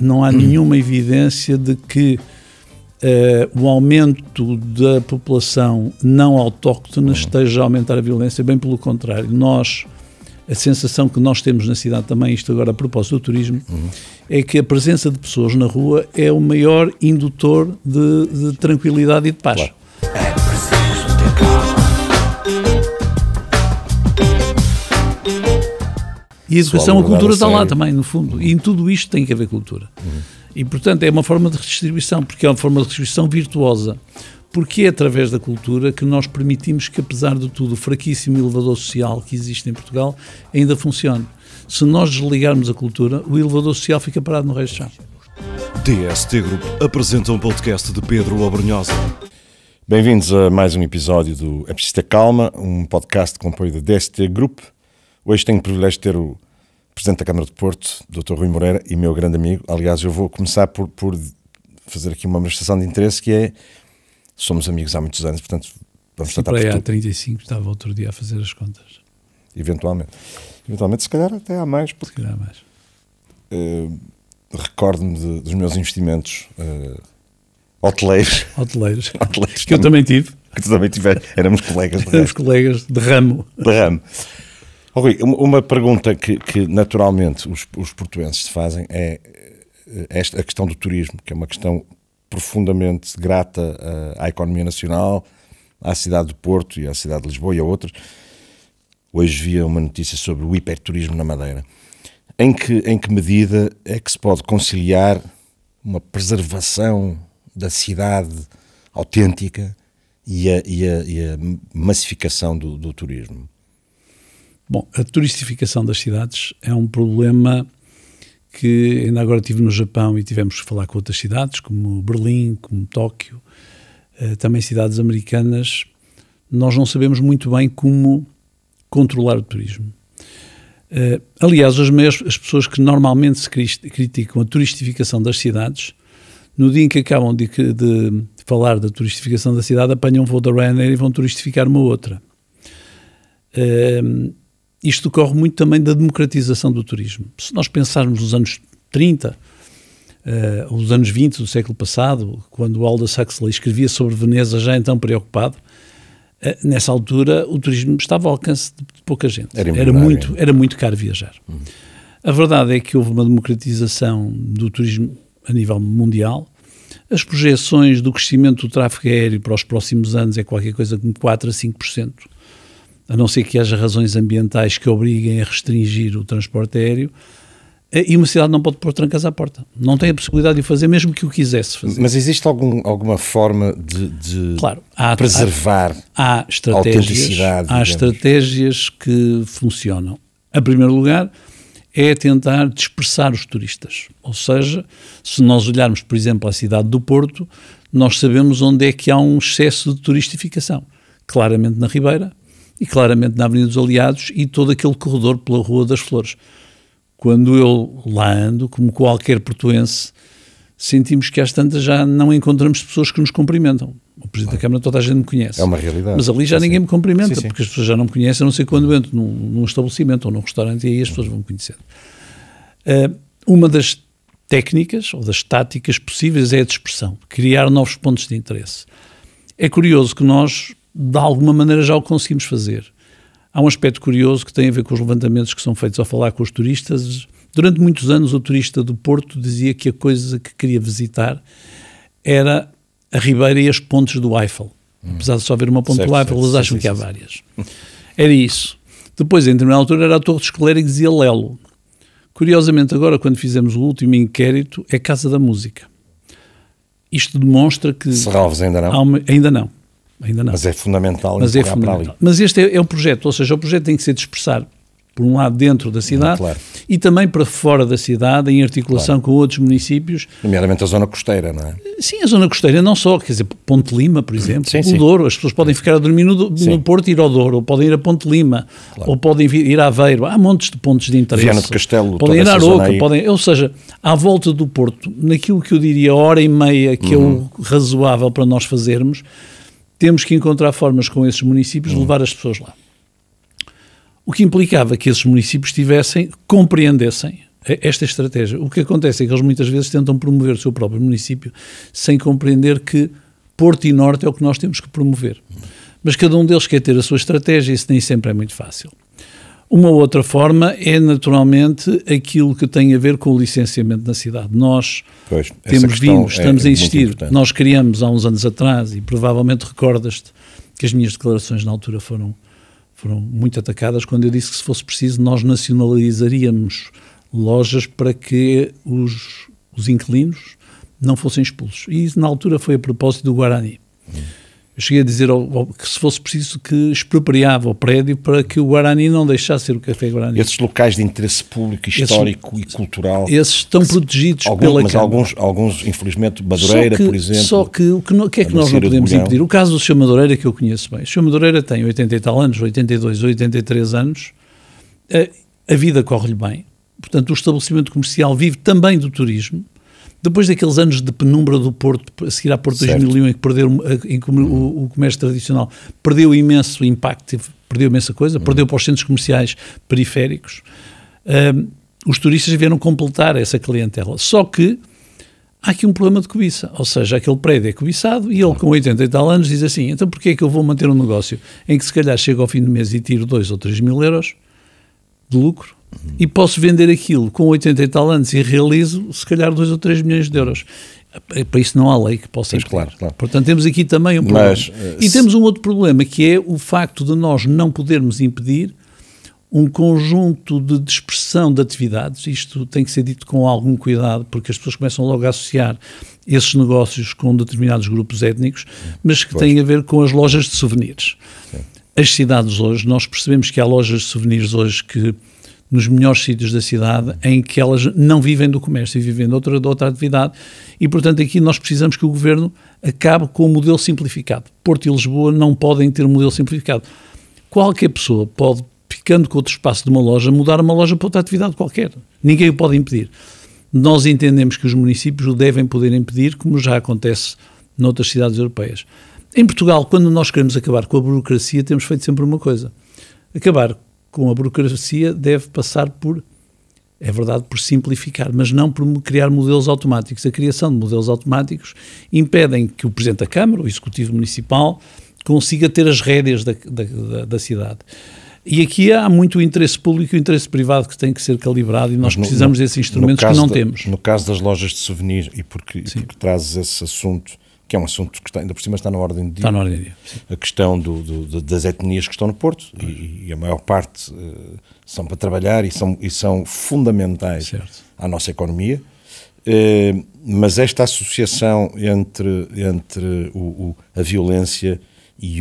não há nenhuma evidência de que o aumento da população não autóctona esteja a aumentar a violência, bem pelo contrário. A sensação que nós temos na cidade também, isto agora a propósito do turismo, é que a presença de pessoas na rua é o maior indutor de tranquilidade e de paz. Claro. É preciso ter calma. E a educação, a cultura está lá também, no fundo. E em tudo isto tem que haver cultura. E, portanto, é uma forma de redistribuição, porque é uma forma de redistribuição virtuosa. Porque é através da cultura que nós permitimos que, apesar de tudo, o fraquíssimo elevador social que existe em Portugal ainda funcione. Se nós desligarmos a cultura, o elevador social fica parado no resto do chão. DST Group apresenta um podcast de Pedro Abrunhosa. Bem-vindos a mais um episódio do É Preciso Ter Calma, um podcast com apoio da DST Group. Hoje tenho o privilégio de ter o Presidente da Câmara de Porto, Dr. Rui Moreira, e meu grande amigo. Aliás, eu vou começar por fazer aqui uma manifestação de interesse, que é, somos amigos há muitos anos, portanto, vamos tratar por tudo. Há 35, estava outro dia a fazer as contas. Eventualmente, se calhar até há mais. Se calhar há mais. Recordo-me dos meus investimentos hoteleiros. Que eu também tive. Que tu também tiveste. Éramos colegas. Éramos colegas de ramo. Oh, Rui, uma pergunta que naturalmente os portuenses se fazem é a questão do turismo, que é uma questão profundamente grata à economia nacional, à cidade do Porto e à cidade de Lisboa e a outras. Hoje via uma notícia sobre o hiperturismo na Madeira. Em que medida é que se pode conciliar uma preservação da cidade autêntica e a massificação do turismo? Bom, a turistificação das cidades é um problema que ainda agora estive no Japão e tivemos que falar com outras cidades, como Berlim, como Tóquio, também cidades americanas. Nós não sabemos muito bem como controlar o turismo. Aliás, as pessoas que normalmente se criticam a turistificação das cidades, no dia em que acabam de falar da turistificação da cidade, apanham um voo da Ryanair e vão turistificar uma outra. Isto decorre muito também da democratização do turismo. Se nós pensarmos nos anos 30, ou os anos 20 do século passado, quando o Aldous Huxley escrevia sobre Veneza, já então preocupado, nessa altura o turismo estava ao alcance de pouca gente. Era muito caro viajar. A verdade é que houve uma democratização do turismo a nível mundial. As projeções do crescimento do tráfego aéreo para os próximos anos é qualquer coisa como 4 a 5%. A não ser que haja razões ambientais que obriguem a restringir o transporte aéreo, e uma cidade não pode pôr trancas à porta. Não tem a possibilidade de o fazer, mesmo que o quisesse fazer. Mas existe alguma forma de claro, preservar a autenticidade? Há estratégias que funcionam. Em primeiro lugar, é tentar dispersar os turistas. Ou seja, se nós olharmos, por exemplo, a cidade do Porto, nós sabemos onde é que há um excesso de turistificação. Claramente na Ribeira, e claramente na Avenida dos Aliados e todo aquele corredor pela Rua das Flores. Quando eu lá ando, como qualquer portuense, sentimos que às tantas já não encontramos pessoas que nos cumprimentam. O Presidente da Câmara toda a gente me conhece. É uma realidade. Mas ali já ninguém me cumprimenta, sim. porque as pessoas já não me conhecem, a não ser quando entro num estabelecimento ou num restaurante, e aí as pessoas vão me conhecendo. Uma das técnicas ou das táticas possíveis é a dispersão, criar novos pontos de interesse. É curioso que nós, de alguma maneira, já o conseguimos fazer. Há um aspecto curioso que tem a ver com os levantamentos que são feitos ao falar com os turistas. Durante muitos anos o turista do Porto dizia que a coisa que queria visitar era a Ribeira e as pontes do Eiffel. Apesar de só haver uma ponte do Eiffel, eles acham que há várias. Era isso. Depois, em determinada altura, era a Torre dos Clérigos e dizia Lelo. Curiosamente, agora, quando fizemos o último inquérito, é Casa da Música. Isto demonstra que... Serralves ainda não? Ainda não. Mas é fundamental. Para ali. Mas este é o projeto, ou seja, o projeto tem que ser dispersar, por um lado, dentro da cidade, claro. E também para fora da cidade, em articulação com outros municípios. Nomeadamente a zona costeira, não é? Sim, a zona costeira não só, quer dizer, Ponte Lima, por exemplo, o Douro, as pessoas podem ficar a dormir no Porto e ir ao Douro, ou podem ir a Ponte Lima, ou podem ir a Aveiro, há montes de pontos de interesse. Viana do Castelo, podem ir a Aroca, ou seja, à volta do Porto, naquilo que eu diria hora e meia, que é o razoável para nós fazermos, temos que encontrar formas com esses municípios de levar as pessoas lá. O que implicava que esses municípios compreendessem esta estratégia. O que acontece é que eles muitas vezes tentam promover o seu próprio município sem compreender que Porto e Norte é o que nós temos que promover. Mas cada um deles quer ter a sua estratégia e isso nem sempre é muito fácil. Uma outra forma é, naturalmente, aquilo que tem a ver com o licenciamento na cidade. Nós temos vindo, estamos a insistir. Nós criamos há uns anos atrás, e provavelmente recordas-te que as minhas declarações na altura foram muito atacadas, quando eu disse que, se fosse preciso, nós nacionalizaríamos lojas para que os inquilinos não fossem expulsos. E isso, na altura, foi a propósito do Guarani. Eu cheguei a dizer que, se fosse preciso, que expropriava o prédio para que o Guarani não deixasse ser o Café Guarani. Esses locais de interesse público, histórico e cultural... Esses estão protegidos pela Câmara. Mas alguns, infelizmente, Madureira, por exemplo... Só que o que é que nós não podemos impedir? O caso do Sr. Madureira, que eu conheço bem. O Sr. Madureira tem 80 e tal anos, 82, 83 anos, a vida corre-lhe bem. Portanto, o estabelecimento comercial vive também do turismo. Depois daqueles anos de penumbra do Porto, a seguir à Porto 2001, em que perdeu o comércio tradicional, perdeu imenso impacto, perdeu imensa coisa, perdeu para os centros comerciais periféricos. Os turistas vieram completar essa clientela. Só que há aqui um problema de cobiça, ou seja, aquele prédio é cobiçado e ele com 80 e tal anos diz assim, então porquê é que eu vou manter um negócio em que se calhar chego ao fim do mês e tiro 2 ou 3 mil euros de lucro? E posso vender aquilo com 80 e tal anos e realizo, se calhar, 2 ou 3 milhões de euros. Para isso não há lei que possa impedir. Claro. Portanto, temos aqui também um problema. E temos um outro problema, que é o facto de nós não podermos impedir um conjunto de dispersão de atividades. Isto tem que ser dito com algum cuidado, porque as pessoas começam logo a associar esses negócios com determinados grupos étnicos, mas que têm a ver com as lojas de souvenirs. Sim. As cidades hoje, nós percebemos que há lojas de souvenirs hoje que nos melhores sítios da cidade, em que elas não vivem do comércio e vivem de outra atividade, e portanto aqui nós precisamos que o Governo acabe com o modelo simplificado. Porto e Lisboa não podem ter um modelo simplificado. Qualquer pessoa pode, ficando com outro espaço de uma loja, mudar uma loja para outra atividade qualquer. Ninguém o pode impedir. Nós entendemos que os municípios o devem poder impedir, como já acontece noutras cidades europeias. Em Portugal, quando nós queremos acabar com a burocracia, temos feito sempre uma coisa. Acabar com a burocracia deve passar por, é verdade, por simplificar, mas não por criar modelos automáticos. A criação de modelos automáticos impedem que o Presidente da Câmara, o Executivo Municipal, consiga ter as rédeas da cidade. E aqui há muito o interesse público e o interesse privado que tem que ser calibrado e nós precisamos desses instrumentos que não temos. No caso das lojas de souvenir, e porque trazes esse assunto, que é um assunto que ainda por cima está na ordem do dia. Está na ordem do dia. A questão das etnias que estão no Porto, e a maior parte são para trabalhar e são fundamentais à nossa economia, mas esta associação entre a violência e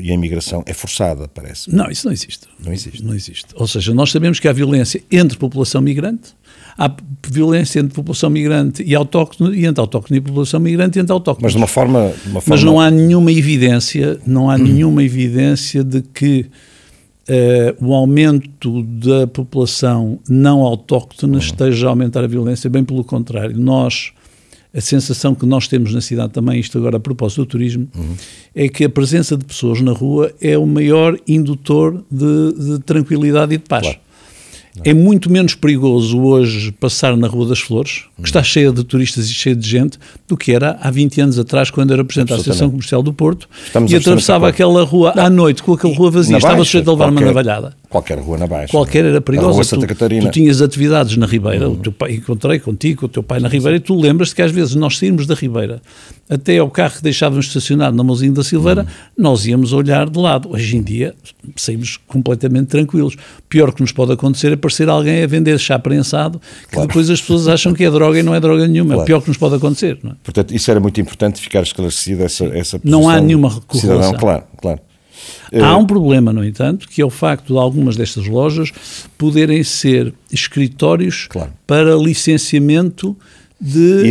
a imigração é forçada, parece. Não, isso não existe. Não existe. Não existe. Ou seja, nós sabemos que há violência entre população migrante, há violência entre população migrante e autóctone, e entre autóctone e população migrante e entre autóctones. Mas de uma forma... Mas não há nenhuma evidência, de que o aumento da população não autóctone esteja a aumentar a violência, bem pelo contrário. A sensação que nós temos na cidade também, isto agora a propósito do turismo, é que a presença de pessoas na rua é o maior indutor de tranquilidade e de paz. Claro. É muito menos perigoso hoje passar na Rua das Flores, que está cheia de turistas e cheia de gente, do que era há 20 anos atrás, quando era Presidente da Associação Comercial do Porto, e atravessava aquela rua à noite, com aquela rua vazia, estava sujeito a levar uma navalhada. Qualquer rua na Baixa. Qualquer era perigosa. A Rua Santa Catarina. Tu tinhas atividades na Ribeira, o teu pai, encontrei contigo, o teu pai na Ribeira, e tu lembras-te que às vezes nós saímos da Ribeira até ao carro que deixávamos estacionado na Mãozinha da Silveira, nós íamos olhar de lado. Hoje em dia saímos completamente tranquilos. O pior que nos pode acontecer é aparecer alguém a vender chá prensado, que depois as pessoas acham que é droga e não é droga nenhuma. É o pior que nos pode acontecer. Não é? Portanto, isso era muito importante ficar esclarecida essa posição. Não há nenhuma correlação. Claro. Há um problema, no entanto, que é o facto de algumas destas lojas poderem ser escritórios para licenciamento de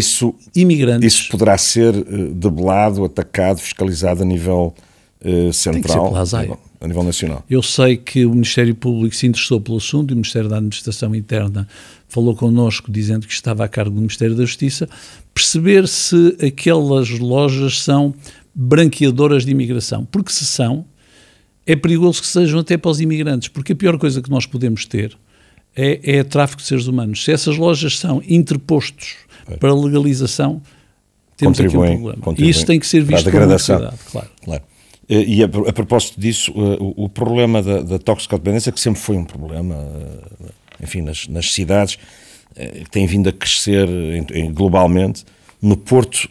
imigrantes. Isso poderá ser debelado, atacado, fiscalizado a nível central, a nível nacional. Eu sei que o Ministério Público se interessou pelo assunto e o Ministério da Administração Interna falou connosco dizendo que estava a cargo do Ministério da Justiça, perceber se aquelas lojas são branqueadoras de imigração, porque se são, é perigoso que sejam até para os imigrantes, porque a pior coisa que nós podemos ter é tráfico de seres humanos. Se essas lojas são interpostos para legalização, temos aqui um problema. E isso tem que ser visto com muita cuidado, claro. E a propósito disso, o problema da toxicodependência, que sempre foi um problema, enfim, nas cidades, que tem vindo a crescer globalmente. No Porto,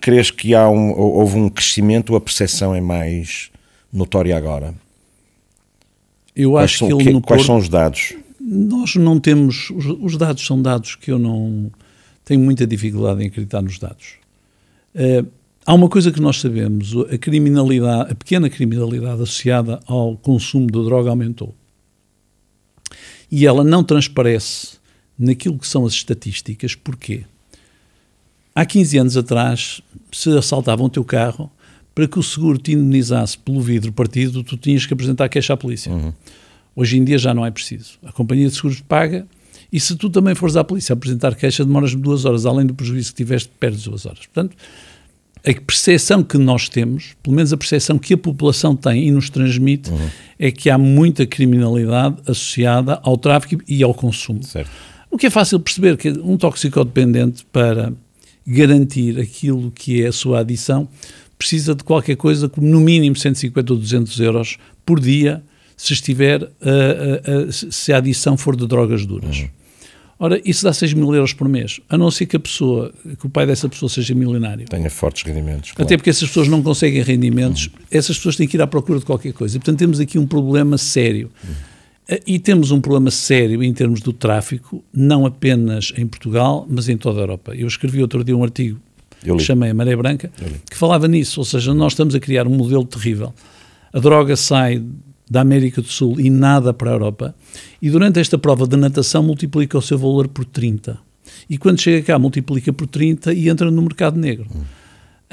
crees que houve um crescimento ou a percepção é mais notória agora? Eu acho que quais são os dados? Nós não temos... Os dados são dados que eu não... Tenho muita dificuldade em acreditar nos dados. Há uma coisa que nós sabemos, a pequena criminalidade associada ao consumo de droga aumentou. E ela não transparece naquilo que são as estatísticas. Porquê? Há 15 anos atrás, se assaltavam o teu carro, para que o seguro te indenizasse pelo vidro partido, tu tinhas que apresentar queixa à polícia. Hoje em dia já não é preciso. A companhia de seguros paga, e se tu também fores à polícia apresentar queixa, demoras 2 horas, além do prejuízo que tiveste, perdes 2 horas. Portanto, a percepção que nós temos, pelo menos a percepção que a população tem e nos transmite, é que há muita criminalidade associada ao tráfico e ao consumo. Certo. O que é fácil perceber, que um toxicodependente, para garantir aquilo que é a sua adição, precisa de qualquer coisa como no mínimo 150 ou 200 euros por dia, se a adição for de drogas duras. Ora, isso dá 6 mil euros por mês, a não ser que o pai dessa pessoa seja milionário. Tenha fortes rendimentos. Claro. Até porque essas pessoas não conseguem rendimentos, essas pessoas têm que ir à procura de qualquer coisa. E, portanto, temos aqui um problema sério. E temos um problema sério em termos do tráfico, não apenas em Portugal, mas em toda a Europa. Eu escrevi outro dia um artigo que chamei A Maré Branca, que falava nisso, ou seja, nós estamos a criar um modelo terrível. A droga sai da América do Sul e nada para a Europa, e durante esta prova de natação multiplica o seu valor por 30. E quando chega cá multiplica por 30 e entra no mercado negro.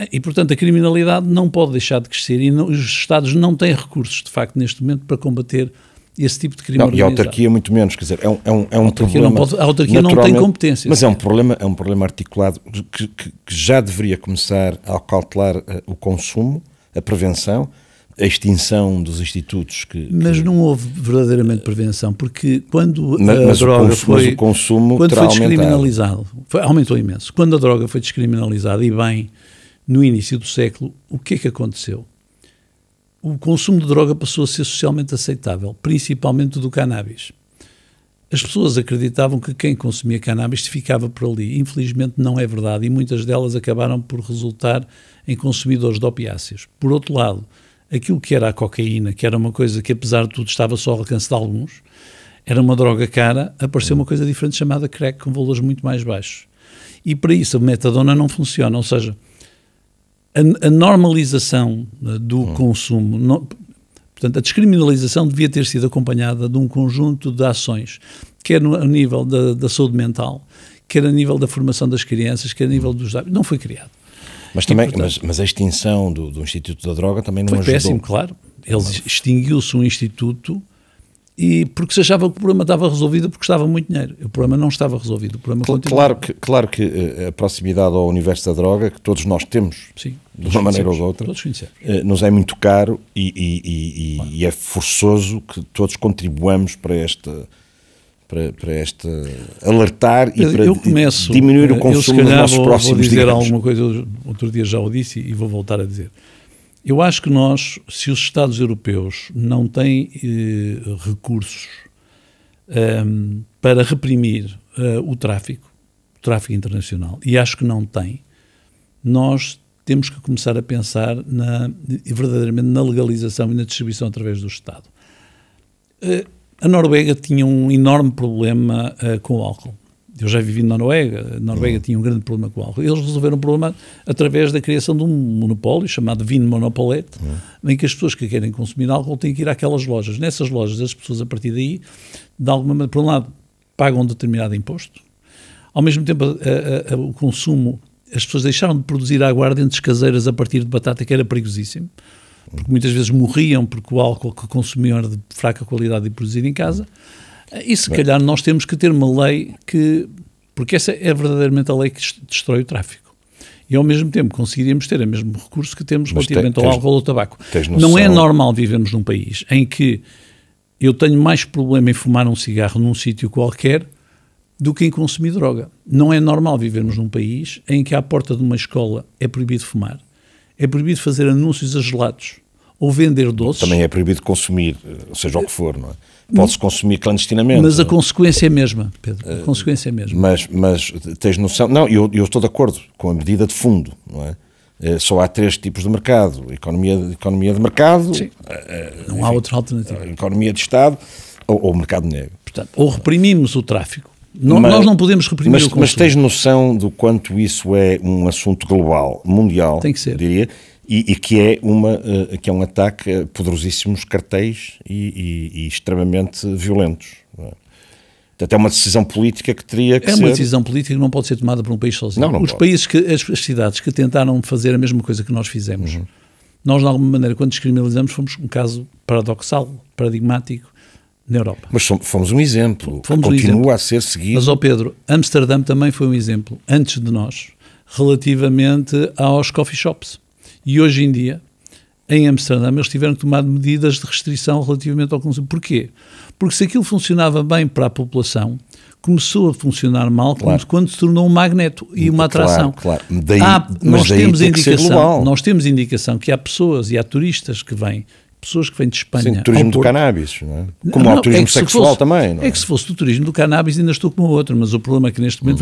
E, portanto, a criminalidade não pode deixar de crescer e os Estados não têm recursos, de facto, neste momento, para combater esse tipo de crime organizado. E a autarquia muito menos, quer dizer, é um problema... A autarquia não tem competência. Mas é um problema articulado que já deveria começar a cautelar o consumo, a prevenção, a extinção dos institutos que... Mas não houve verdadeiramente prevenção, porque quando a droga foi... Mas o consumo quando terá foi descriminalizado, aumentou imenso. Quando a droga foi descriminalizada, e bem, no início do século, o que é que aconteceu? O consumo de droga passou a ser socialmente aceitável, principalmente do cannabis. As pessoas acreditavam que quem consumia cannabis ficava por ali. Infelizmente não é verdade, e muitas delas acabaram por resultar em consumidores de opiáceos. Por outro lado, aquilo que era a cocaína, que era uma coisa que apesar de tudo estava só ao alcance de alguns, era uma droga cara, apareceu uma coisa diferente chamada crack, com valores muito mais baixos. E para isso a metadona não funciona, ou seja, a normalização do consumo, portanto, a descriminalização devia ter sido acompanhada de um conjunto de ações, quer no nível da saúde mental, quer a nível da formação das crianças, quer a nível dos hábitos. Não foi criado. Mas, também, mas a extinção do Instituto da Droga também não ajudou. Foi péssimo, claro. Extinguiu-se um instituto e porque se achava que o problema estava resolvido porque estava muito dinheiro. O problema não estava resolvido. O problema claro que a proximidade ao universo da droga, que todos nós temos, sim, de uma maneira ou de outra, nos é muito caro e é forçoso que todos contribuamos para esta alertar e para diminuir o consumo nos nossos próximos dias. Vou dizer alguma coisa, outro dia já o disse e vou voltar a dizer. Eu acho que nós, se os Estados europeus não têm recursos para reprimir o tráfico internacional, e acho que não têm, nós temos que começar a pensar verdadeiramente na legalização e na distribuição através do Estado. A Noruega tinha um enorme problema com o álcool. Eu já vivi na Noruega. A Noruega tinha um grande problema com o álcool. Eles resolveram o problema através da criação de um monopólio chamado Vinmonopolet, em que as pessoas que querem consumir álcool têm que ir àquelas lojas. Nessas lojas, as pessoas, a partir daí, de alguma maneira, por um lado, pagam um determinado imposto. Ao mesmo tempo, o consumo, as pessoas deixaram de produzir aguardentes caseiras a partir de batata, que era perigosíssimo, porque muitas vezes morriam porque o álcool que consumiam era de fraca qualidade e produzido em casa. E se calhar nós temos que ter uma lei porque essa é verdadeiramente a lei que destrói o tráfico. E ao mesmo tempo conseguiríamos ter o mesmo recurso que temos relativamente ao álcool ou ao tabaco. Não é normal vivermos num país em que eu tenho mais problema em fumar um cigarro num sítio qualquer do que em consumir droga. Não é normal vivermos num país em que à porta de uma escola é proibido fumar, é proibido fazer anúncios a gelados ou vender doces. Também é proibido consumir, seja o que for, não é? Pode-se consumir clandestinamente. Mas a consequência é a mesma, Pedro. A consequência é a mesma. Mas tens noção... Não, eu estou de acordo com a medida de fundo, não é? Só há 3 tipos de mercado. Economia de mercado... Sim. Não há outra alternativa. Economia de Estado ou mercado negro. Portanto, ou reprimimos o tráfico. Nós não podemos reprimir o consumo. Mas tens noção do quanto isso é um assunto global, mundial, tem que ser. Diria, e que é um ataque a poderosíssimos cartéis e extremamente violentos. Não é? Portanto, é uma decisão política que teria que ser... É uma decisão política que não pode ser tomada por um país sozinho. Os países, as cidades que tentaram fazer a mesma coisa que nós fizemos, nós, de alguma maneira, quando descriminalizamos, fomos um caso paradoxal, paradigmático, na Europa. Mas fomos um exemplo, continua a ser seguido. Mas, Pedro, Amsterdã também foi um exemplo, antes de nós, relativamente aos coffee shops. E hoje em dia, em Amsterdã, eles tiveram que tomar medidas de restrição relativamente ao consumo. Porquê? Porque se aquilo funcionava bem para a população, começou a funcionar mal quando se tornou um magneto e uma atração. Claro. Nós temos indicação que há pessoas e há turistas que vêm, pessoas que vêm de Espanha. Sim, turismo do cannabis, não é? Como há o turismo sexual também. Não é? É que se fosse do turismo do cannabis ainda estou como outro, mas o problema é que neste momento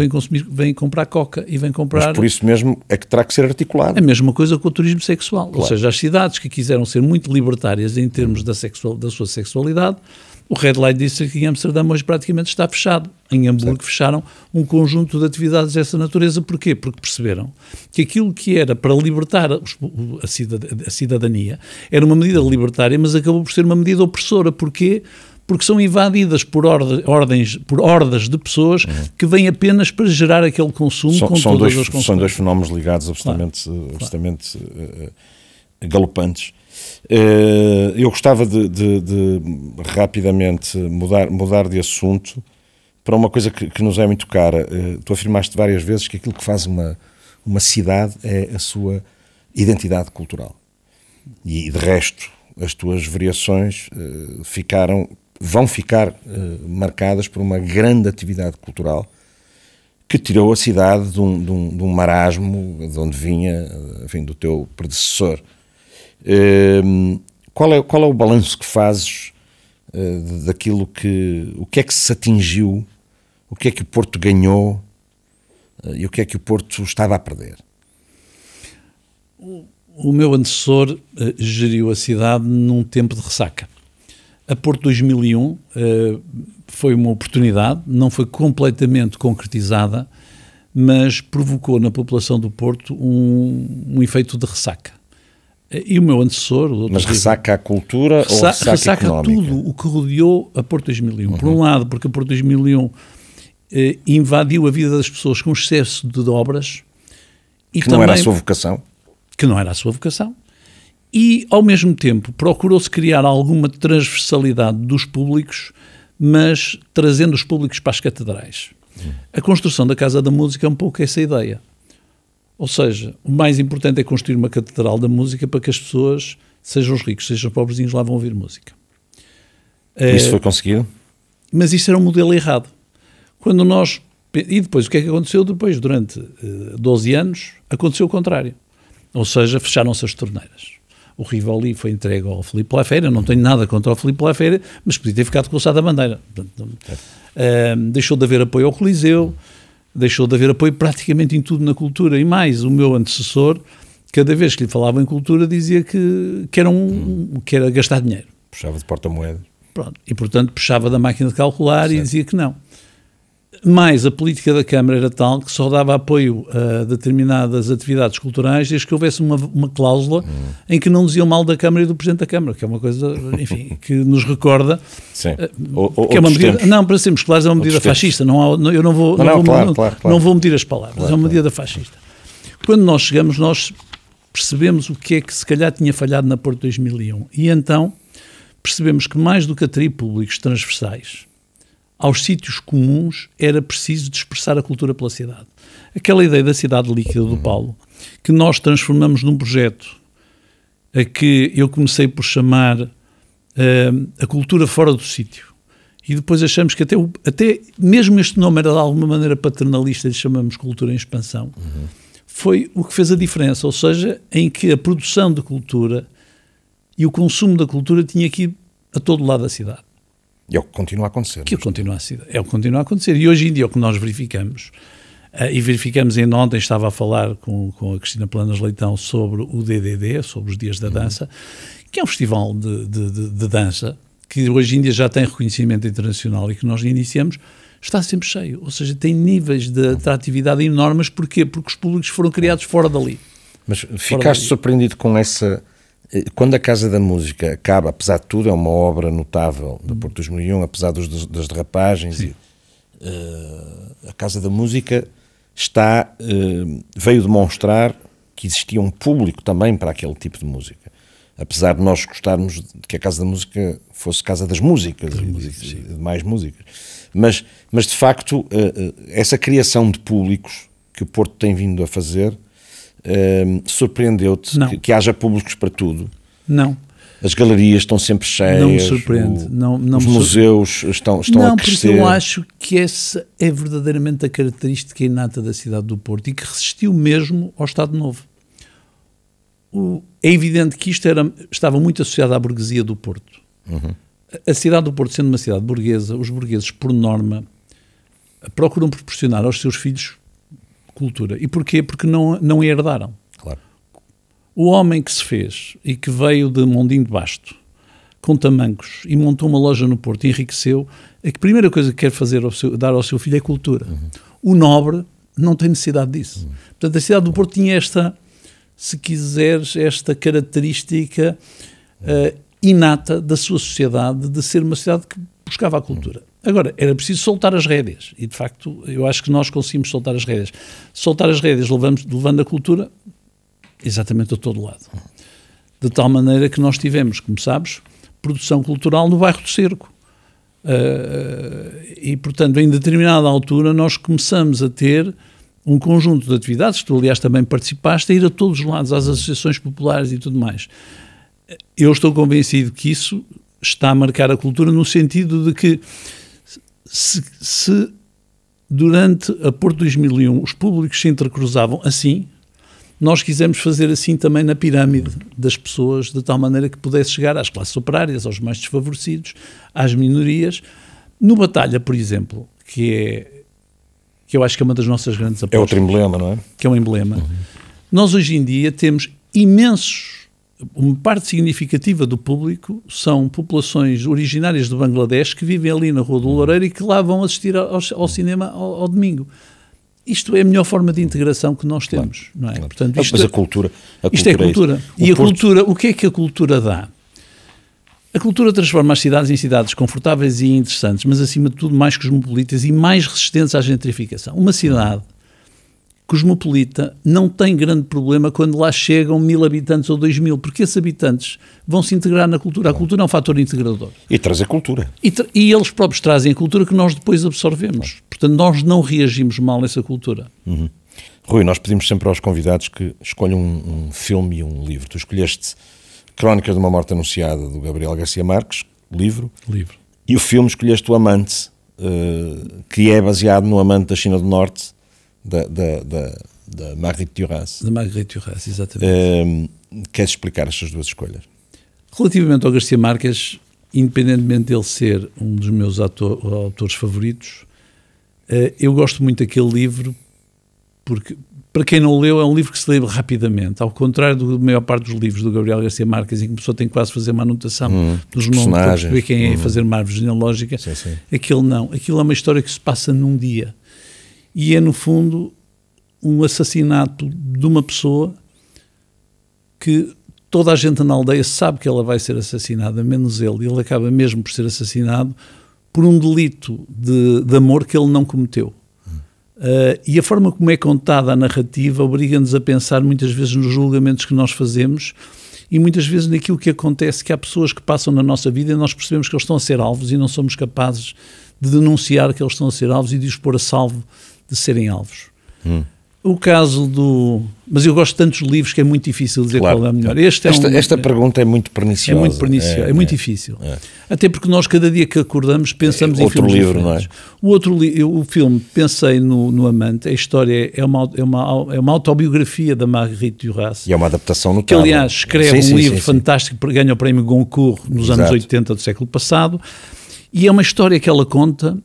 vêm comprar coca e vêm comprar... Mas por isso mesmo é que terá que ser articulado. A mesma coisa com o turismo sexual. Claro. Ou seja, as cidades que quiseram ser muito libertárias em termos da sua sexualidade, o Red Light District em Amsterdã hoje praticamente está fechado. Em Hamburgo fecharam um conjunto de atividades dessa natureza. Porquê? Porque perceberam que aquilo que era para libertar a cidadania era uma medida libertária, mas acabou por ser uma medida opressora. Porquê? Porque são invadidas por hordas de pessoas que vêm apenas para gerar aquele consumo com todas as consequências. São 2 fenómenos ligados absolutamente galopantes. Eu gostava de rapidamente mudar de assunto para uma coisa que nos é muito cara. Tu afirmaste várias vezes que aquilo que faz uma cidade é a sua identidade cultural. E de resto, as tuas variações vão ficar marcadas por uma grande atividade cultural que tirou a cidade de um marasmo de onde vinha, enfim, do teu predecessor. Qual é o balanço que fazes daquilo o que é que se atingiu, o que é que o Porto ganhou e o que é que o Porto estava a perder? O meu antecessor geriu a cidade num tempo de ressaca. A Porto 2001 foi uma oportunidade, não foi completamente concretizada, mas provocou na população do Porto um efeito de ressaca. E o meu antecessor... Mas ressaca a cultura ou ressaca económica? Tudo o que rodeou a Porto 2001. Por um lado, porque a Porto 2001 invadiu a vida das pessoas com excesso de obras. E que também, não era a sua vocação. Que não era a sua vocação. E, ao mesmo tempo, procurou-se criar alguma transversalidade dos públicos, mas trazendo os públicos para as catedrais. A construção da Casa da Música é um pouco essa ideia. Ou seja, o mais importante é construir uma catedral da música para que as pessoas, sejam os ricos, sejam os pobrezinhos, lá vão ouvir música. Isso foi conseguido? Mas isso era um modelo errado. Quando nós... E depois, o que é que aconteceu? Depois, durante 12 anos, aconteceu o contrário. Ou seja, fecharam-se as torneiras. O Rivoli foi entregue ao Filipe Lafeira, não tenho nada contra o Filipe Lafeira, mas podia ter ficado com o Sá da Bandeira. Deixou de haver apoio ao Coliseu, deixou de haver apoio praticamente em tudo na cultura. E mais, o meu antecessor, cada vez que lhe falava em cultura, dizia que era gastar dinheiro. Puxava de porta-moedas. Pronto. E, portanto, puxava da máquina de calcular e dizia que não. Mas a política da Câmara era tal que só dava apoio a determinadas atividades culturais desde que houvesse uma cláusula em que não diziam mal da Câmara e do Presidente da Câmara, que é uma coisa, enfim, que nos recorda que é uma medida, não, para sermos claros, é uma medida fascista, eu não vou medir as palavras, é uma medida fascista. Quando nós chegamos, nós percebemos o que é que se calhar tinha falhado na Porto 2001 e então percebemos que mais do que atrair públicos transversais aos sítios comuns era preciso dispersar a cultura pela cidade. Aquela ideia da cidade líquida do Paulo, que nós transformamos num projeto a que eu comecei por chamar a cultura fora do sítio. E depois achamos que até mesmo este nome era de alguma maneira paternalista, lhe chamamos cultura em expansão, foi o que fez a diferença, ou seja, em que a produção de cultura e o consumo da cultura tinha que ir a todo lado da cidade. E é o que continua a acontecer. É o que continua a acontecer. E hoje em dia o que nós verificamos, e verificamos ainda ontem, estava a falar com a Cristina Planas Leitão sobre o DDD, sobre os Dias da Dança, que é um festival de dança, que hoje em dia já tem reconhecimento internacional e que nós iniciamos, está sempre cheio. Ou seja, tem níveis de atratividade enormes. Porquê? Porque os públicos foram criados fora dali. Mas ficaste surpreendido com essa... Quando a Casa da Música acaba, apesar de tudo, é uma obra notável do Porto 2001, apesar das derrapagens, a Casa da Música veio demonstrar que existia um público também para aquele tipo de música. Apesar de nós gostarmos de que a Casa da Música fosse Casa das Músicas, de mais músicas. Mas de facto, essa criação de públicos que o Porto tem vindo a fazer, surpreendeu-te que haja públicos para tudo? Não. As galerias estão sempre cheias. Não me surpreende. Os museus estão a crescer. Não, porque eu acho que essa é verdadeiramente a característica inata da cidade do Porto e que resistiu mesmo ao Estado Novo. É evidente que isto estava muito associado à burguesia do Porto. A cidade do Porto, sendo uma cidade burguesa, os burgueses, por norma, procuram proporcionar aos seus filhos cultura. E porquê? Porque não herdaram. Claro. O homem que se fez e que veio de Mondinho de Basto, com tamancos, e montou uma loja no Porto e enriqueceu, a primeira coisa que quer fazer dar ao seu filho é cultura. O nobre não tem necessidade disso. Portanto, a cidade do Porto tinha esta, se quiseres, esta característica inata da sua sociedade de ser uma cidade que buscava a cultura. Agora, era preciso soltar as rédeas e, de facto, eu acho que nós conseguimos soltar as rédeas. Soltar as rédeas levando a cultura exatamente a todo lado. De tal maneira que nós tivemos, como sabes, produção cultural no bairro do Cerco. E, portanto, em determinada altura nós começamos a ter um conjunto de atividades, que tu, aliás, também participaste, a ir a todos os lados, às associações populares e tudo mais. Eu estou convencido que isso está a marcar a cultura no sentido de que se durante a Porto 2001 os públicos se intercruzavam assim, nós quisemos fazer assim também na pirâmide das pessoas, de tal maneira que pudesse chegar às classes operárias, aos mais desfavorecidos, às minorias. No Batalha, por exemplo, que eu acho que é uma das nossas grandes apostas. É outro emblema, não é? Que é um emblema. Nós hoje em dia temos uma parte significativa do público são populações originárias do Bangladesh que vivem ali na Rua do Loureiro e que lá vão assistir ao cinema ao domingo. Isto é a melhor forma de integração que nós temos, não é? Claro. Portanto, Mas a cultura isto é cultura. É E a cultura, o que é que a cultura dá? A cultura transforma as cidades em cidades confortáveis e interessantes, mas acima de tudo mais cosmopolitas e mais resistentes à gentrificação. Uma cidade cosmopolita não tem grande problema quando lá chegam 1000 habitantes ou 2000, porque esses habitantes vão se integrar na cultura. A cultura é um fator integrador. E trazer cultura. E eles próprios trazem a cultura que nós depois absorvemos. Portanto, nós não reagimos mal a essa cultura. Rui, nós pedimos sempre aos convidados que escolham um filme e um livro. Tu escolheste Crónicas de uma Morte Anunciada, do Gabriel Garcia Marques, livro. E o filme escolheste O Amante, que é baseado no Amante da China do Norte, da Marguerite Duras. Da Marguerite Duras, exatamente. Queres explicar estas duas escolhas? Relativamente ao Garcia Marques, independentemente dele ser um dos meus autores favoritos, eu gosto muito daquele livro porque, para quem não o leu, é um livro que se lê rapidamente, ao contrário da maior parte dos livros do Gabriel Garcia Marques, em que a pessoa tem quase fazer uma anotação dos nomes para perceber quem é, fazer uma árvore genealógica. Sim. Aquele não. Aquilo é uma história que se passa num dia. E é, no fundo, um assassinato de uma pessoa que toda a gente na aldeia sabe que ela vai ser assassinada, menos ele. Ele acaba mesmo por ser assassinado por um delito de amor que ele não cometeu. E a forma como é contada a narrativa obriga-nos a pensar muitas vezes nos julgamentos que nós fazemos e muitas vezes naquilo que acontece, que há pessoas que passam na nossa vida e nós percebemos que eles estão a ser alvos e não somos capazes de denunciar que eles estão a ser alvos e de os pôr a salvo de serem alvos. O caso Mas eu gosto de tantos livros que é muito difícil dizer qual é o melhor. Esta pergunta é muito perniciosa. É muito perniciosa, é muito difícil. Até porque nós, cada dia que acordamos, pensamos em filmes livro, diferentes. não é? O filme, pensei no Amante, a história é uma autobiografia da Marguerite Duras. E é uma adaptação que, notável. aliás, escreve um livro fantástico, ganha o prémio Goncourt nos anos 80 do século passado, e é uma história que ela conta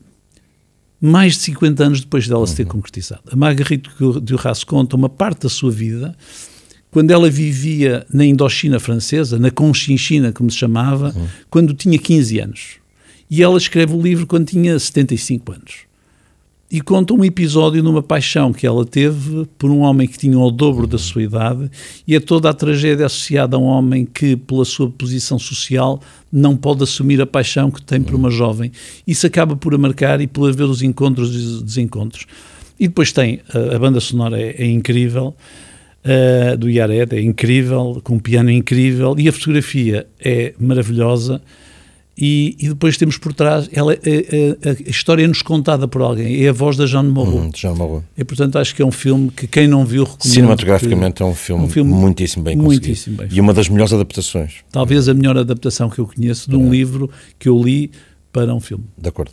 mais de 50 anos depois dela se ter concretizado. A Marguerite Duras conta uma parte da sua vida quando ela vivia na Indochina francesa, na Conchinchina, como se chamava, quando tinha 15 anos. E ela escreve o livro quando tinha 75 anos. E conta um episódio numa paixão que ela teve por um homem que tinha o dobro da sua idade, e é toda a tragédia associada a um homem que, pela sua posição social, não pode assumir a paixão que tem por uma jovem. Isso acaba por a marcar e por haver os encontros e desencontros. E depois tem, a banda sonora é incrível, do Yared, é incrível, com um piano incrível, e a fotografia é maravilhosa. E depois temos por trás, a história é-nos contada por alguém, é a voz da Jeanne Moreau. E portanto acho que é um filme que quem não viu recomendo. Cinematograficamente é um filme muitíssimo bem conseguido. E uma das melhores adaptações. Talvez a melhor adaptação que eu conheço de um livro que eu li para um filme. De acordo.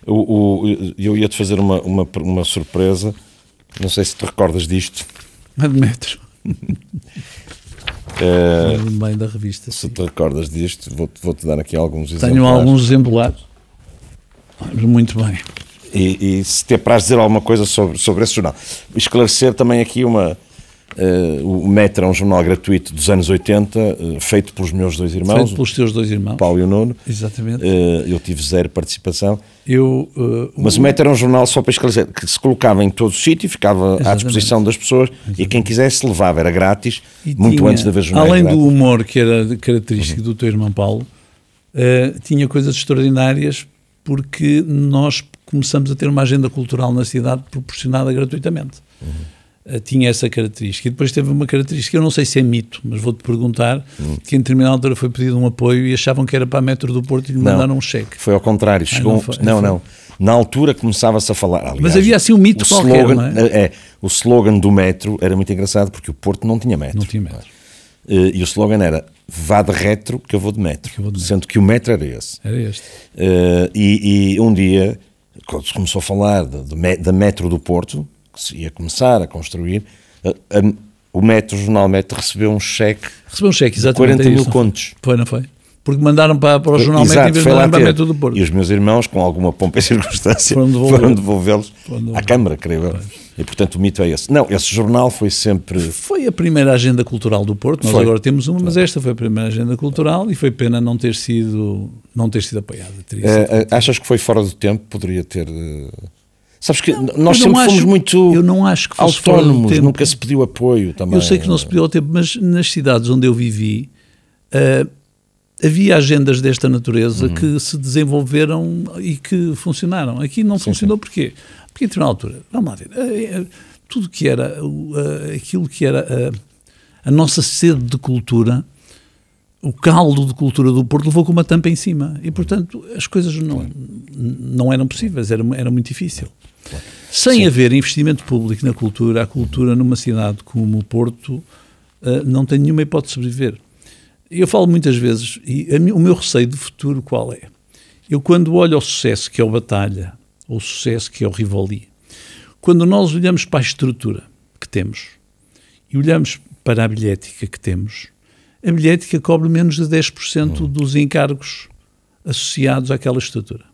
Eu ia-te fazer uma surpresa, não sei se te recordas disto. A de metro. Bem da revista. Se te recordas disto, vou-te dar aqui alguns exemplares. Tenho alguns exemplares. Muito bem. E se te apraz dizer alguma coisa sobre esse jornal. Esclarecer também aqui o Metro é um jornal gratuito dos anos 80, feito pelos meus dois irmãos. Feito pelos teus dois irmãos. Paulo e o Nuno. Exatamente. Eu tive zero participação. Mas o Metro era um jornal, só para esclarecer, que se colocava em todo o sítio, ficava à disposição das pessoas. E quem quisesse levava, era grátis, muito antes de haver jornais. Além do humor que era característico do teu irmão Paulo, tinha coisas extraordinárias, porque nós começamos a ter uma agenda cultural na cidade proporcionada gratuitamente. Tinha essa característica. E depois teve uma característica, eu não sei se é mito, mas vou-te perguntar, que em determinada altura foi pedido um apoio e achavam que era para a Metro do Porto e lhe mandaram um cheque. Foi ao contrário. Não. Na altura começava-se a falar... Aliás, mas havia assim um mito qualquer, não é? O slogan do Metro era muito engraçado, porque o Porto não tinha metro. Não tinha metro. E o slogan era: vá de retro que eu vou de metro. Sendo que o metro era esse. Era este. E um dia, quando se começou a falar da Metro do Porto, que se ia começar a construir, o Jornal Metro recebeu um cheque. Recebeu um cheque, exatamente. 40 mil contos. Foi, não foi? Porque mandaram para o Jornal Metro em vez de mandarem para a Metro do Porto. E os meus irmãos, com alguma pompa e circunstância, foram devolvê-los à Câmara, creio eu. E portanto o mito é esse. Não, esse jornal foi sempre... Foi a primeira agenda cultural do Porto, nós agora temos uma, mas esta foi a primeira agenda cultural e foi pena não ter sido apoiada. Achas que foi fora do tempo? Poderia ter... Sabes que nós sempre fomos muito autónomos, nunca se pediu apoio também. Eu sei que não se pediu ao tempo, mas nas cidades onde eu vivi havia agendas desta natureza que se desenvolveram e que funcionaram. Aqui não funcionou. Porquê? Porque, em determinada altura, vamos lá ver, tudo que era aquilo que era a nossa sede de cultura, o caldo de cultura do Porto levou com uma tampa em cima e, portanto, as coisas não eram possíveis, era muito difícil. Sem haver investimento público na cultura, a cultura numa cidade como o Porto não tem nenhuma hipótese de sobreviver. Eu falo muitas vezes, e o meu receio do futuro qual é? Eu, quando olho ao sucesso que é o Batalha, ou o sucesso que é o Rivoli, quando nós olhamos para a estrutura que temos e olhamos para a bilhética que temos, a bilhética cobre menos de 10% dos encargos associados àquela estrutura.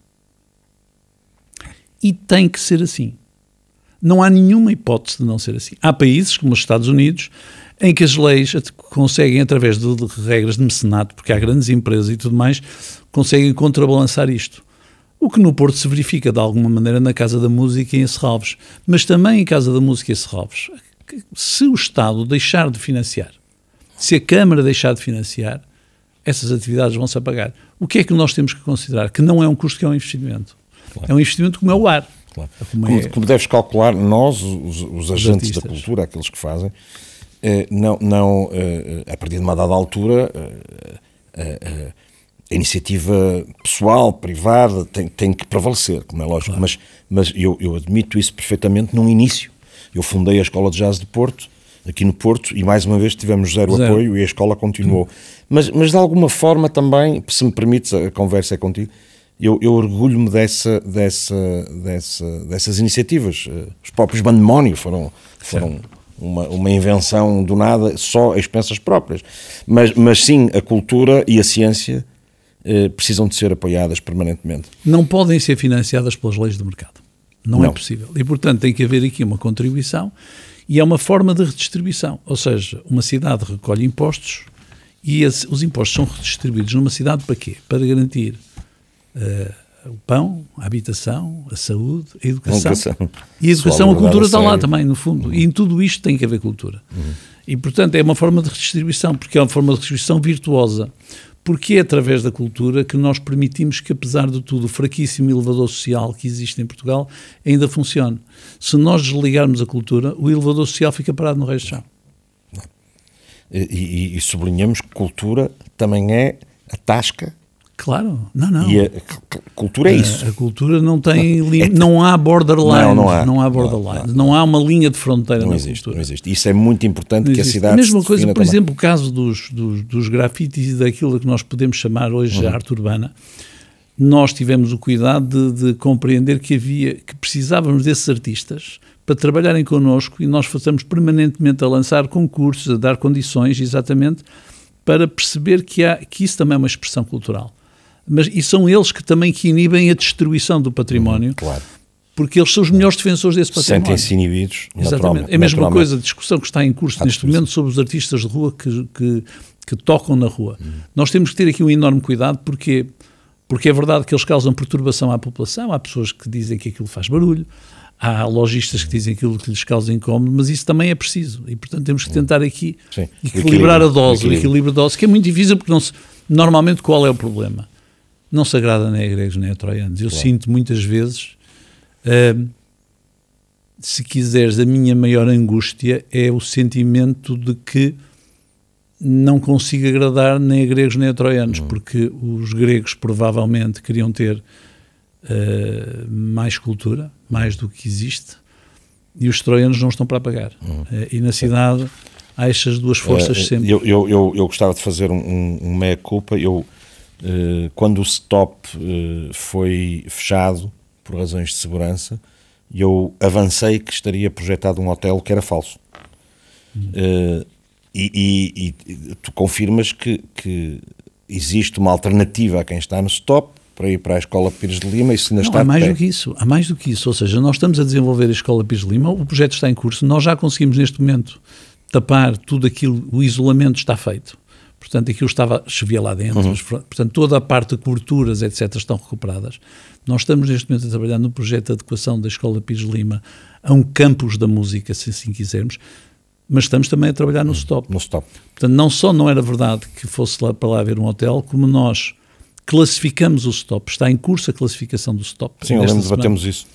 E tem que ser assim. Não há nenhuma hipótese de não ser assim. Há países, como os Estados Unidos, em que as leis conseguem, através de regras de mecenato, porque há grandes empresas e tudo mais, conseguem contrabalançar isto. O que no Porto se verifica, de alguma maneira, na Casa da Música e em Serralves. Mas também em Casa da Música e Serralves. Se o Estado deixar de financiar, se a Câmara deixar de financiar, essas atividades vão-se apagar. O que é que nós temos que considerar? Que não é um custo, que é um investimento. Claro. É um investimento como é o ar. Claro. Como deves calcular, nós, os agentes da cultura, aqueles que fazem, a partir de uma dada altura, a iniciativa pessoal, privada, tem que prevalecer, como é lógico. Claro. Mas eu admito isso perfeitamente num início. Eu fundei a Escola de Jazz de Porto aqui no Porto, e mais uma vez tivemos zero apoio e a escola continuou. Mas de alguma forma também, se me permites, a conversa é contigo, eu orgulho-me dessas iniciativas. Os próprios Bandemónio foram uma invenção do nada, só a expensas próprias. Mas sim, a cultura e a ciência precisam de ser apoiadas permanentemente. Não podem ser financiadas pelas leis do mercado. Não é possível. E, portanto, tem que haver aqui uma contribuição e é uma forma de redistribuição. Ou seja, uma cidade recolhe impostos e os impostos são redistribuídos numa cidade para quê? Para garantir o pão, a habitação, a saúde, a educação. E a educação, a cultura está lá também, no fundo. E em tudo isto tem que haver cultura. E, portanto, é uma forma de redistribuição, porque é uma forma de redistribuição virtuosa. Porque é através da cultura que nós permitimos que, apesar de tudo, o fraquíssimo elevador social que existe em Portugal ainda funcione. Se nós desligarmos a cultura, o elevador social fica parado no resto do chão. E sublinhamos que cultura também é a tasca. Claro, não. E a cultura é isso. A cultura não tem não há borderline. Não há borderline. Não há uma linha de fronteira na cultura. Não existe. Isso é muito importante que a cidade. A mesma coisa, por exemplo, o caso dos grafites e daquilo que nós podemos chamar hoje a arte urbana. Nós tivemos o cuidado de compreender que precisávamos desses artistas para trabalharem connosco e nós estamos permanentemente a lançar concursos, a dar condições, exatamente, para perceber que isso também é uma expressão cultural. E são eles que também inibem a destruição do património, claro. Porque eles são os melhores defensores desse património. Sentem-se inibidos, exatamente. É a mesma coisa, a discussão que está em curso neste momento sobre os artistas de rua que tocam na rua. Nós temos que ter aqui um enorme cuidado, porque é verdade que eles causam perturbação à população, há pessoas que dizem que aquilo faz barulho, há lojistas que dizem aquilo que lhes causa incómodo, mas isso também é preciso. E, portanto, temos que tentar aqui equilibrar a dose, o equilíbrio de dose, que é muito difícil, porque normalmente qual é o problema? Não se agrada nem a gregos nem a troianos. Eu sinto muitas vezes, se quiseres, a minha maior angústia é o sentimento de que não consigo agradar nem a gregos nem a troianos, porque os gregos provavelmente queriam ter mais cultura, mais do que existe, e os troianos não estão para pagar. E na cidade há estas duas forças sempre. Eu gostava de fazer um meia-culpa. Quando o Stop foi fechado por razões de segurança, eu avancei que estaria projetado um hotel que era falso. E tu confirmas que existe uma alternativa a quem está no Stop para ir para a Escola Pires de Lima, e se ainda está... Há mais do que isso, ou seja, nós estamos a desenvolver a Escola Pires de Lima, o projeto está em curso, nós já conseguimos neste momento tapar tudo aquilo, o isolamento está feito. Portanto, aquilo chovia lá dentro, portanto, toda a parte de coberturas, etc., estão recuperadas. Nós estamos neste momento a trabalhar no projeto de adequação da Escola Pires de Lima a um campus da música, se assim quisermos, mas estamos também a trabalhar no Stop. Portanto, não só não era verdade que fosse lá para lá haver um hotel, como nós classificamos o Stop, está em curso a classificação do Stop. Sim, eu lembro, debatemos isso.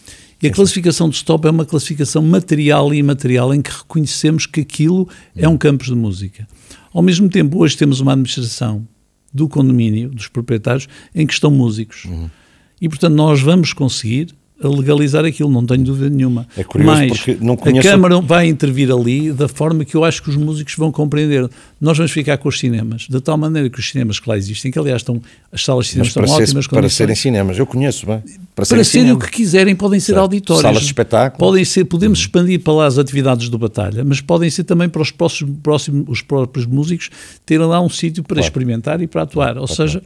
E a classificação do Stop é uma classificação material e imaterial em que reconhecemos que aquilo é um campus de música. Ao mesmo tempo, hoje temos uma administração do condomínio, dos proprietários, em que estão músicos. E, portanto, nós vamos conseguir legalizar aquilo, não tenho dúvida nenhuma. É curioso, mas porque não conheço... a Câmara vai intervir ali da forma que eu acho que os músicos vão compreender. Nós vamos ficar com os cinemas, de tal maneira que os cinemas que lá existem, que aliás as salas de cinema estão ótimas. Para serem cinemas, eu conheço bem. Para serem o que quiserem, podem ser auditórios. Salas de espetáculo. Podemos expandir para lá as atividades do Batalha, mas podem ser também para os próprios músicos terem lá um sítio para experimentar e para atuar. Ou seja,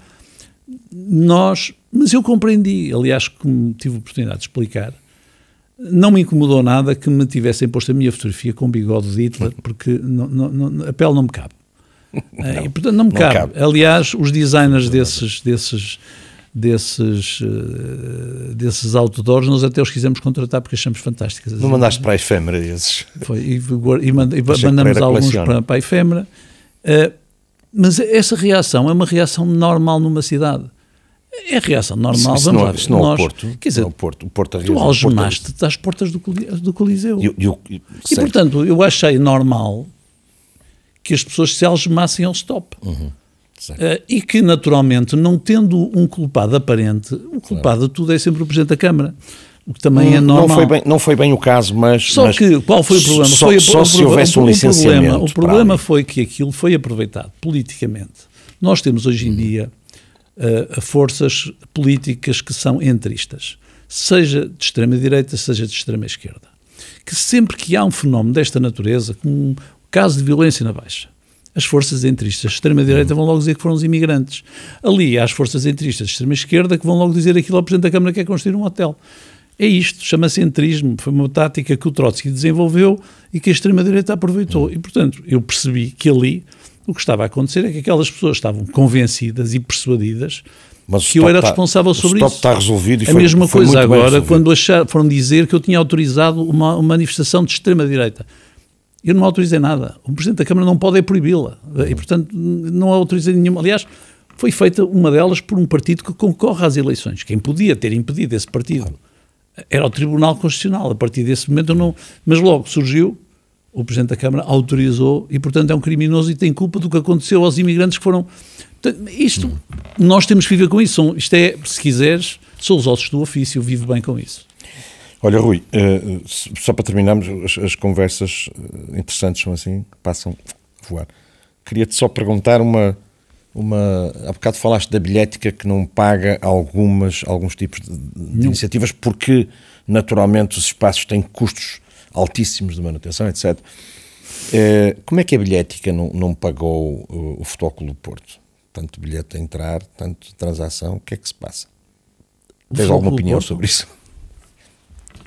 mas eu compreendi, aliás, como tive a oportunidade de explicar, não me incomodou nada que me tivessem posto a minha fotografia com bigode de Hitler, porque a pele não me cabe. E, portanto, não me cabe. Aliás, os designers desses outdoors, nós até os quisemos contratar porque achamos fantásticas. Não mandaste para a Efêmera esses? Foi, e mandamos alguns para a Efêmera. Mas essa reação é uma reação normal numa cidade. É a reação normal. Vamos lá ver. Se não é o Porto. Quer dizer, o Porto tu algemaste-te às portas do Coliseu. E, portanto, eu achei normal que as pessoas se algemassem ao Stop. E que, naturalmente, não tendo um culpado aparente, o culpado de tudo é sempre o Presidente da Câmara. o que também é normal. Não foi bem o caso, mas... Que, qual foi o problema? Só se houvesse um licenciamento. O problema foi que aquilo foi aproveitado politicamente. Nós temos hoje em dia forças políticas que são entristas, seja de extrema-direita, seja de extrema-esquerda, que sempre que há um fenómeno desta natureza, como um caso de violência na Baixa, as forças entristas de extrema-direita vão logo dizer que foram os imigrantes. Ali há as forças entristas de extrema-esquerda que vão logo dizer aquilo ao Presidente da Câmara que é construir um hotel. É isto, chama-se entrismo, foi uma tática que o Trotsky desenvolveu e que a extrema-direita aproveitou. E, portanto, eu percebi que ali o que estava a acontecer é que aquelas pessoas estavam convencidas e persuadidas que eu era responsável sobre isso. O está resolvido e a mesma coisa agora, quando foram dizer que eu tinha autorizado uma manifestação de extrema-direita. Eu não autorizei nada. O Presidente da Câmara não pode proibi-la. E, portanto, não autorizei nenhuma. Aliás, foi feita uma delas por um partido que concorre às eleições. Quem podia ter impedido esse partido era o Tribunal Constitucional. A partir desse momento eu não... Mas logo surgiu, o Presidente da Câmara autorizou e, portanto, é um criminoso e tem culpa do que aconteceu aos imigrantes que foram... Isto, nós temos que viver com isso. Isto é, se quiseres, são os ossos do ofício, eu vivo bem com isso. Olha, Rui, só para terminarmos, as conversas interessantes são assim, passam a voar. Queria-te só perguntar há bocado falaste da bilhética que não paga alguns tipos de iniciativas porque, naturalmente, os espaços têm custos altíssimos de manutenção, etc. Como é que a bilhética não pagou o Futebol Clube do Porto? Tanto bilhete a entrar, tanto transação, o que é que se passa? Tens alguma opinião sobre isso?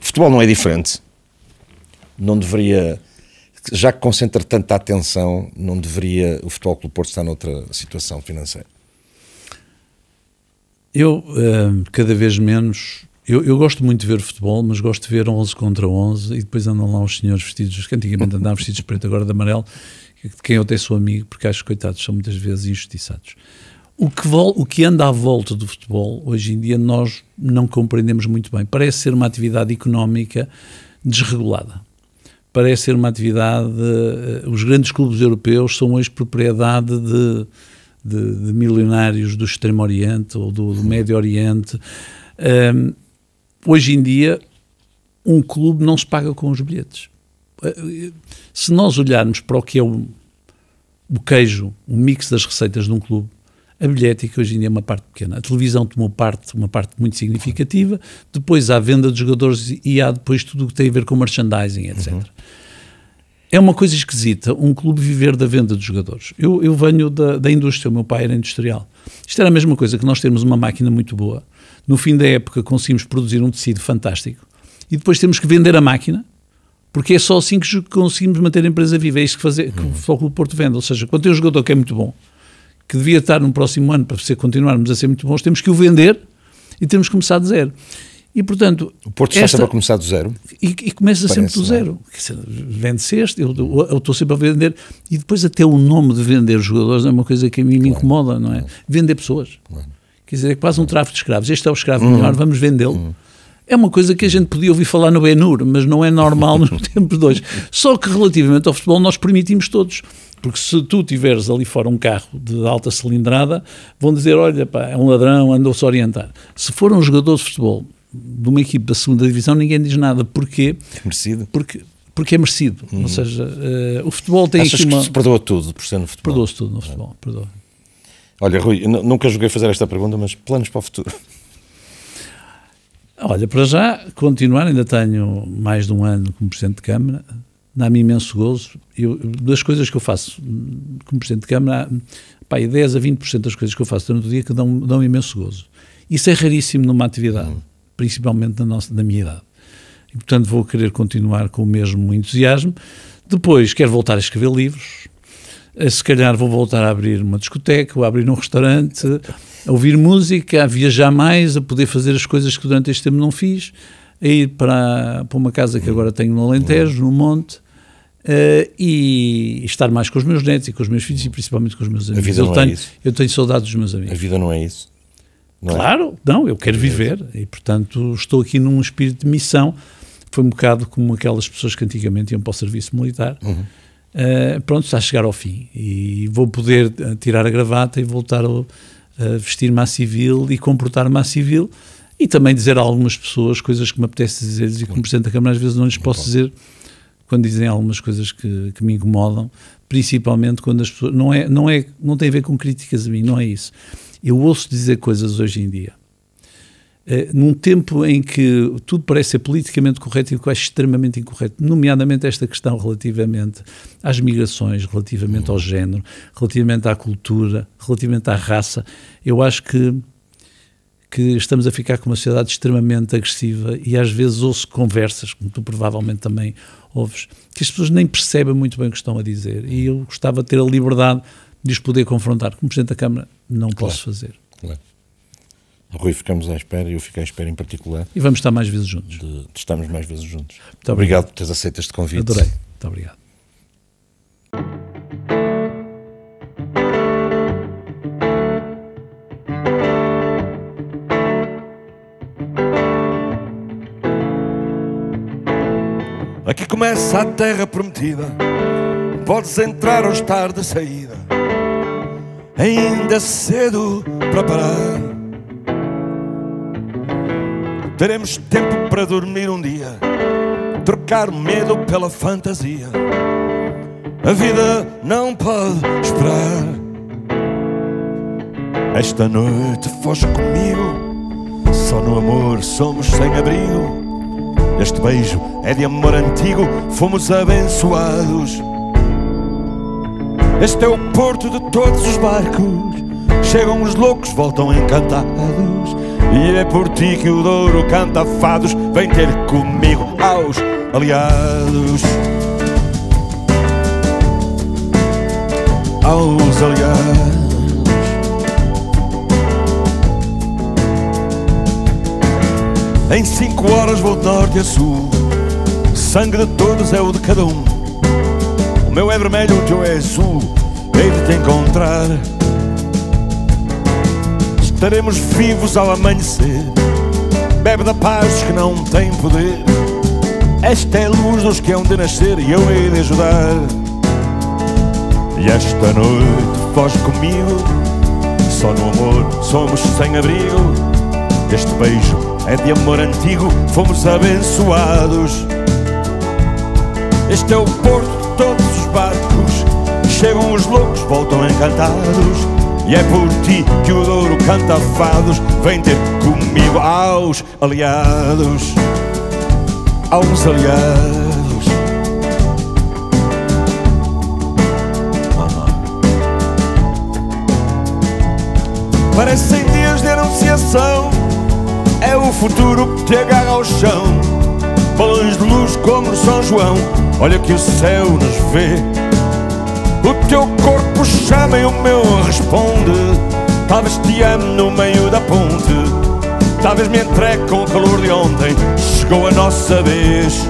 O futebol não é diferente. Não deveria, já que concentra tanta atenção, não deveria o Futebol Clube do Porto estar noutra situação financeira? Eu, cada vez menos... Eu gosto muito de ver futebol, mas gosto de ver 11 contra 11 e depois andam lá os senhores vestidos, que antigamente andavam vestidos de preto, agora de amarelo, de quem eu até sou amigo, porque acho que, coitados, são muitas vezes injustiçados. O que anda à volta do futebol, hoje em dia, nós não compreendemos muito bem. Parece ser uma atividade económica desregulada. Parece ser uma atividade... os grandes clubes europeus são hoje propriedade de milionários do Extremo Oriente ou do Médio Oriente. Hoje em dia, um clube não se paga com os bilhetes. Se nós olharmos para o que é o queijo, o mix das receitas de um clube, a bilhética hoje em dia é uma parte pequena. A televisão tomou uma parte muito significativa, depois há a venda de jogadores e há depois tudo o que tem a ver com merchandising, etc. É uma coisa esquisita um clube viver da venda de jogadores. Eu venho da indústria, o meu pai era industrial. Isto era a mesma coisa que nós termos uma máquina muito boa, no fim da época conseguimos produzir um tecido fantástico e depois temos que vender a máquina, porque é só assim que conseguimos manter a empresa viva. É isso que o Futebol Clube do Porto vende. Ou seja, quando tem um jogador que é muito bom, que devia estar no próximo ano para continuarmos a ser muito bons, temos que o vender e temos que começar de zero. E, portanto... O Porto está sempre a começar do zero? E começa sempre do zero. Vende-se este, eu estou sempre a vender, e depois até o nome de vender jogadores é uma coisa que a mim me incomoda, não é? Vender pessoas. Quer dizer, é quase um tráfico de escravos. Este é o escravo melhor, vamos vendê-lo. É uma coisa que a gente podia ouvir falar no Ben-Hur, mas não é normal nos tempos de hoje. Só que relativamente ao futebol nós permitimos todos. Porque se tu tiveres ali fora um carro de alta cilindrada, vão dizer, olha, pá, é um ladrão, andou-se a orientar. Se for um jogador de futebol de uma equipe da segunda divisão, ninguém diz nada. Porquê? É merecido. Porque é merecido. Ou seja, o futebol tem aqui uma... Achas que se perdoa tudo por ser no futebol? Perdoa-se tudo no futebol, perdoa. Olha, Rui, nunca joguei a fazer esta pergunta, mas planos para o futuro? Olha, para já, continuar, ainda tenho mais de um ano como Presidente de Câmara, dá-me imenso gozo. Das coisas que eu faço como Presidente de Câmara, 10 a 20% das coisas que eu faço durante o dia que dão imenso gozo. Isso é raríssimo numa atividade, principalmente da minha idade. E, portanto, vou querer continuar com o mesmo entusiasmo. Depois, quero voltar a escrever livros. Se calhar vou voltar a abrir uma discoteca, ou a abrir um restaurante, a ouvir música, a viajar mais, a poder fazer as coisas que durante este tempo não fiz, a ir para uma casa que agora tenho no Alentejo, no Monte, e estar mais com os meus netos e com os meus filhos e principalmente com os meus amigos. Eu tenho saudades dos meus amigos. A vida não é isso? Claro, não, eu quero viver e, portanto, estou aqui num espírito de missão. Foi um bocado como aquelas pessoas que antigamente iam para o serviço militar. Pronto, está a chegar ao fim e vou poder tirar a gravata e voltar a vestir-me à civil e comportar-me à civil e também dizer a algumas pessoas coisas que me apetece dizer e que como Presidente da Câmara às vezes não lhes posso dizer quando dizem algumas coisas que me incomodam, principalmente quando as pessoas... Não tem a ver com críticas a mim, não é isso. Eu ouço dizer coisas hoje em dia, num tempo em que tudo parece ser politicamente correto e o que é extremamente incorreto, nomeadamente esta questão relativamente às migrações, relativamente ao género, relativamente à cultura, relativamente à raça. Eu acho que estamos a ficar com uma sociedade extremamente agressiva e às vezes ouço conversas, como tu provavelmente também ouves, que as pessoas nem percebem muito bem o que estão a dizer, e eu gostava de ter a liberdade de os poder confrontar. Como Presidente da Câmara não posso fazer. Claro. Rui, ficamos à espera, e eu fico à espera em particular. E vamos estar mais vezes juntos. De estarmos mais vezes juntos. Muito obrigado por teres aceito este convite. Adorei. Muito obrigado. Aqui começa a terra prometida, podes entrar ou estar de saída, ainda cedo para parar. Teremos tempo para dormir um dia, trocar o medo pela fantasia. A vida não pode esperar. Esta noite foge comigo, só no amor somos sem abrigo. Este beijo é de amor antigo, fomos abençoados. Este é o porto de todos os barcos, chegam os loucos, voltam encantados. E é por ti que o Douro canta fados, vem ter comigo aos aliados. Aos aliados. Em 5 horas vou de norte a sul, o sangue de todos é o de cada um. O meu é vermelho, o teu é azul, hei de te encontrar. Estaremos vivos ao amanhecer, bebe da paz que não tem poder. Esta é a luz dos que hão de nascer e eu hei de ajudar. E esta noite foge comigo, só no amor somos sem abrigo. Este beijo é de amor antigo, fomos abençoados. Este é o porto de todos os barcos, chegam os loucos, voltam encantados. E é por ti que o Douro canta fados, vem ter comigo aos aliados. Aos aliados. Parecem dias de anunciação, é o futuro que te agarra ao chão. Balões de luz como no São João, olha que o céu nos vê. O teu corpo chama e o meu responde. Talvez te ame no meio da ponte, talvez me entregue com o calor de ontem. Chegou a nossa vez.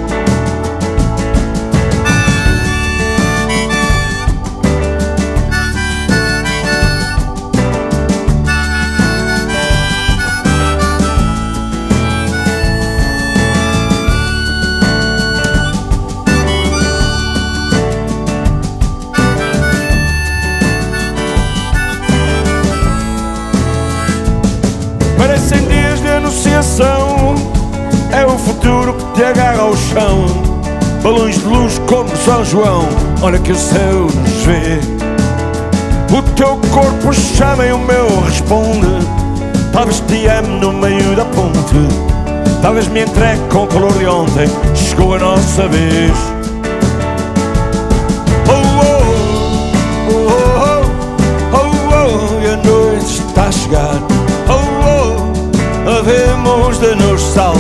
Parecem dias de anunciação, é o futuro que te agarra ao chão. Balões de luz como no São João, olha que o céu nos vê. O teu corpo chama e o meu responde. Talvez te ame no meio da ponte, talvez me entregue com o calor de ontem. Chegou a nossa vez. Oh, oh, oh, oh, oh, oh, e a noite está a chegar. Oh, oh, havemos de nos salvar.